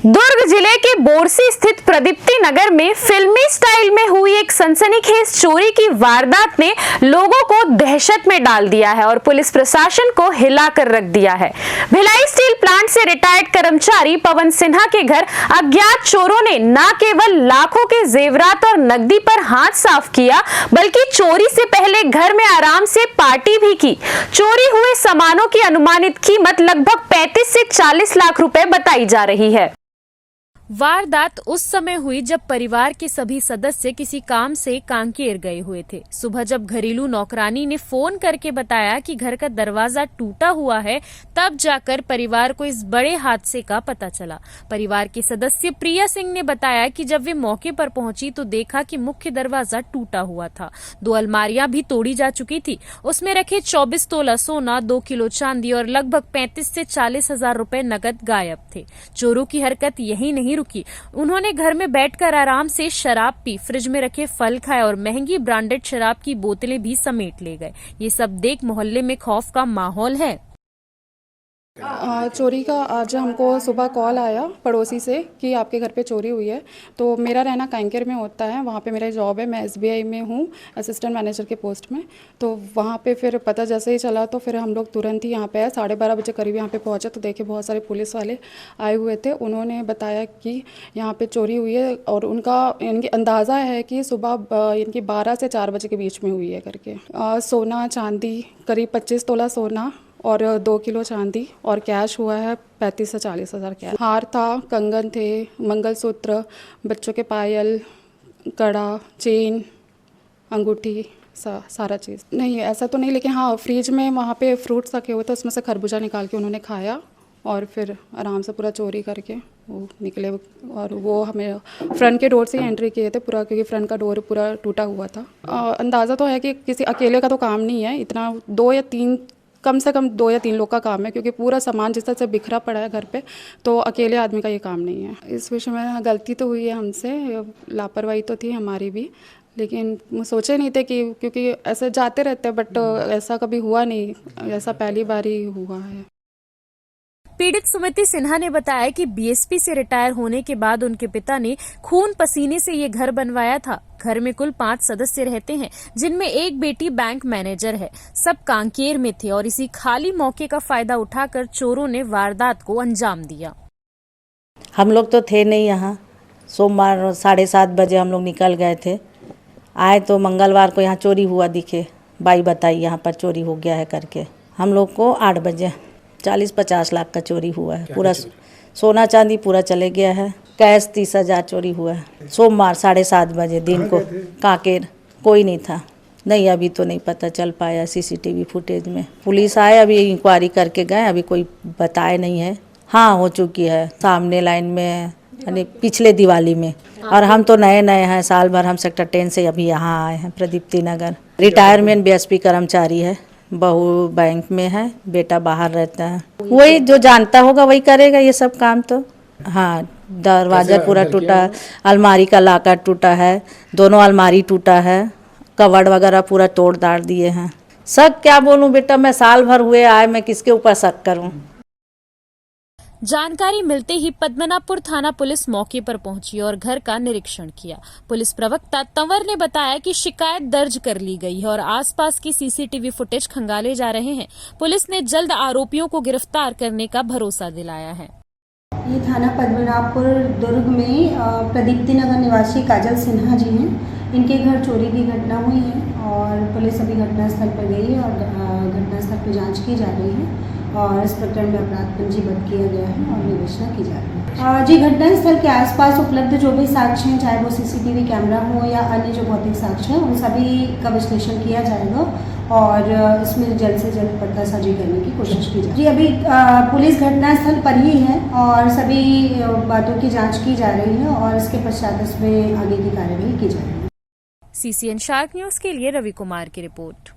दुर्ग जिले के बोरसी स्थित प्रदीप्ति नगर में फिल्मी स्टाइल में हुई एक सनसनीखेज चोरी की वारदात ने लोगों को दहशत में डाल दिया है और पुलिस प्रशासन को हिलाकर रख दिया है। भिलाई स्टील प्लांट से रिटायर्ड कर्मचारी पवन सिन्हा के घर अज्ञात चोरों ने न केवल लाखों के जेवरात और नकदी पर हाथ साफ किया, बल्कि चोरी से पहले घर में आराम से पार्टी भी की। चोरी हुए सामानों की अनुमानित कीमत लगभग 35 से 40 लाख रुपए बताई जा रही है। वारदात उस समय हुई जब परिवार के सभी सदस्य किसी काम से कांकेर गए हुए थे। सुबह जब घरेलू नौकरानी ने फोन करके बताया कि घर का दरवाजा टूटा हुआ है, तब जाकर परिवार को इस बड़े हादसे का पता चला। परिवार के सदस्य प्रिया सिंह ने बताया कि जब वे मौके पर पहुंची तो देखा कि मुख्य दरवाजा टूटा हुआ था। 2 अलमारियां भी तोड़ी जा चुकी थी। उसमें रखे 24 तोला सोना, 2 किलो चांदी और लगभग 35 से 40 हजार रुपए नकद गायब थे। चोरों की हरकत यही नहीं रुकी। उन्होंने घर में बैठकर आराम से शराब पी, फ्रिज में रखे फल खाए और महंगी ब्रांडेड शराब की बोतलें भी समेट ले गए। ये सब देख मोहल्ले में खौफ का माहौल है। चोरी का आज हमको सुबह कॉल आया पड़ोसी से कि आपके घर पे चोरी हुई है। तो मेरा रहना कांकेर में होता है, वहाँ पे मेरा जॉब है, मैं SBI में हूँ असिस्टेंट मैनेजर के पोस्ट में। तो वहाँ पे फिर पता जैसे ही चला तो फिर हम लोग तुरंत ही यहाँ पे आए। 12:30 बजे करीब यहाँ पे पहुँचे तो देखे बहुत सारे पुलिस वाले आए हुए थे। उन्होंने बताया कि यहाँ पर चोरी हुई है और इनकी अंदाज़ा है कि सुबह इनकी 12 से 4 बजे के बीच में हुई है करके। सोना चांदी करीब 25 तोला सोना और 2 किलो चांदी और कैश हुआ है 35 से 40 हज़ार कैश। हार था, कंगन थे, मंगलसूत्र, बच्चों के पायल, कड़ा, चेन, अंगूठी, सारा चीज़। नहीं ऐसा तो नहीं, लेकिन हाँ फ्रिज में वहाँ पे फ्रूट्स रखे हुए थे, उसमें से खरबूजा निकाल के उन्होंने खाया और फिर आराम से पूरा चोरी करके वो निकले। और वो हमें फ्रंट के डोर से ही एंट्री किए थे पूरा, क्योंकि फ्रंट का डोर पूरा टूटा हुआ था। अंदाज़ा तो है कि किसी अकेले का तो काम नहीं है, इतना 2 या 3 कम से कम 2 या 3 लोग का काम है, क्योंकि पूरा सामान जिस तरह से बिखरा पड़ा है घर पे, तो अकेले आदमी का ये काम नहीं है। इस विषय में गलती तो हुई है हमसे, लापरवाही तो थी हमारी भी, लेकिन सोचे नहीं थे कि क्योंकि ऐसे जाते रहते हैं, बट ऐसा कभी हुआ नहीं, ऐसा पहली बार ही हुआ है। पीड़ित सुमिति सिन्हा ने बताया कि BSP से रिटायर होने के बाद उनके पिता ने खून पसीने से ये घर बनवाया था। घर में कुल 5 सदस्य रहते हैं, जिनमें एक बेटी बैंक मैनेजर है। सब कांकेर में थे और इसी खाली मौके का फायदा उठाकर चोरों ने वारदात को अंजाम दिया। हम लोग तो थे नहीं यहाँ। सोमवार 7:30 बजे हम लोग निकल गए थे। आए तो मंगलवार को यहाँ चोरी हुआ दिखे। बाई बताई यहाँ पर चोरी हो गया है करके। हम लोग को 8 बजे 40-50 लाख का चोरी हुआ है। पूरा सोना चांदी पूरा चले गया है। कैश 30 हज़ार चोरी हुआ है। सोमवार 7:30 बजे दिन को कांकेर कोई नहीं था। नहीं अभी तो नहीं पता चल पाया CCTV फुटेज में। पुलिस आए, अभी इंक्वायरी करके गए, अभी कोई बताए नहीं है। हाँ हो चुकी है, सामने लाइन में यानी पिछले दिवाली में। और हम तो नए हैं, साल भर हम सेक्टर 10 से अभी यहाँ आए हैं प्रदीप्ति नगर। रिटायरमेंट BSP कर्मचारी है, बहू बैंक में है, बेटा बाहर रहता है। वही जो जानता होगा वही करेगा ये सब काम। तो हाँ दरवाज़ा पूरा टूटा, अलमारी का लाकर टूटा है, दोनों अलमारी टूटा है, कवर्ड वगैरह पूरा तोड़ दाड़ दिए हैं। शक क्या बोलूँ बेटा, मैं साल भर हुए आए, मैं किसके ऊपर शक करूँ। जानकारी मिलते ही पद्मनाभपुर थाना पुलिस मौके पर पहुंची और घर का निरीक्षण किया। पुलिस प्रवक्ता तंवर ने बताया कि शिकायत दर्ज कर ली गई है और आसपास की CCTV फुटेज खंगाले जा रहे हैं। पुलिस ने जल्द आरोपियों को गिरफ्तार करने का भरोसा दिलाया है। ये थाना पद्मनाभपुर दुर्ग में प्रदीप्ति नगर निवासी काजल सिन्हा जी हैं। इनके घर चोरी की घटना हुई है और पुलिस अभी घटनास्थल पर गई है और घटनास्थल पर जांच की जा रही है और इस प्रकरण में अपराध पंजीबद्ध किया गया है और विवेचना की जा रही है। जी घटनास्थल के आसपास उपलब्ध जो भी साक्ष्य हैं, चाहे वो CCTV कैमरा हो या अन्य जो भौतिक साक्ष्य हैं, उन सभी का विश्लेषण किया जाएगा और इसमें जल्द से जल्द पतासाजी करने की कोशिश की जाए। जी अभी पुलिस घटनास्थल पर ही है और सभी बातों की जांच की जा रही है और इसके पश्चात इसमें आगे की कार्यवाही की जाएगी। CCN शार्क न्यूज के लिए रवि कुमार की रिपोर्ट।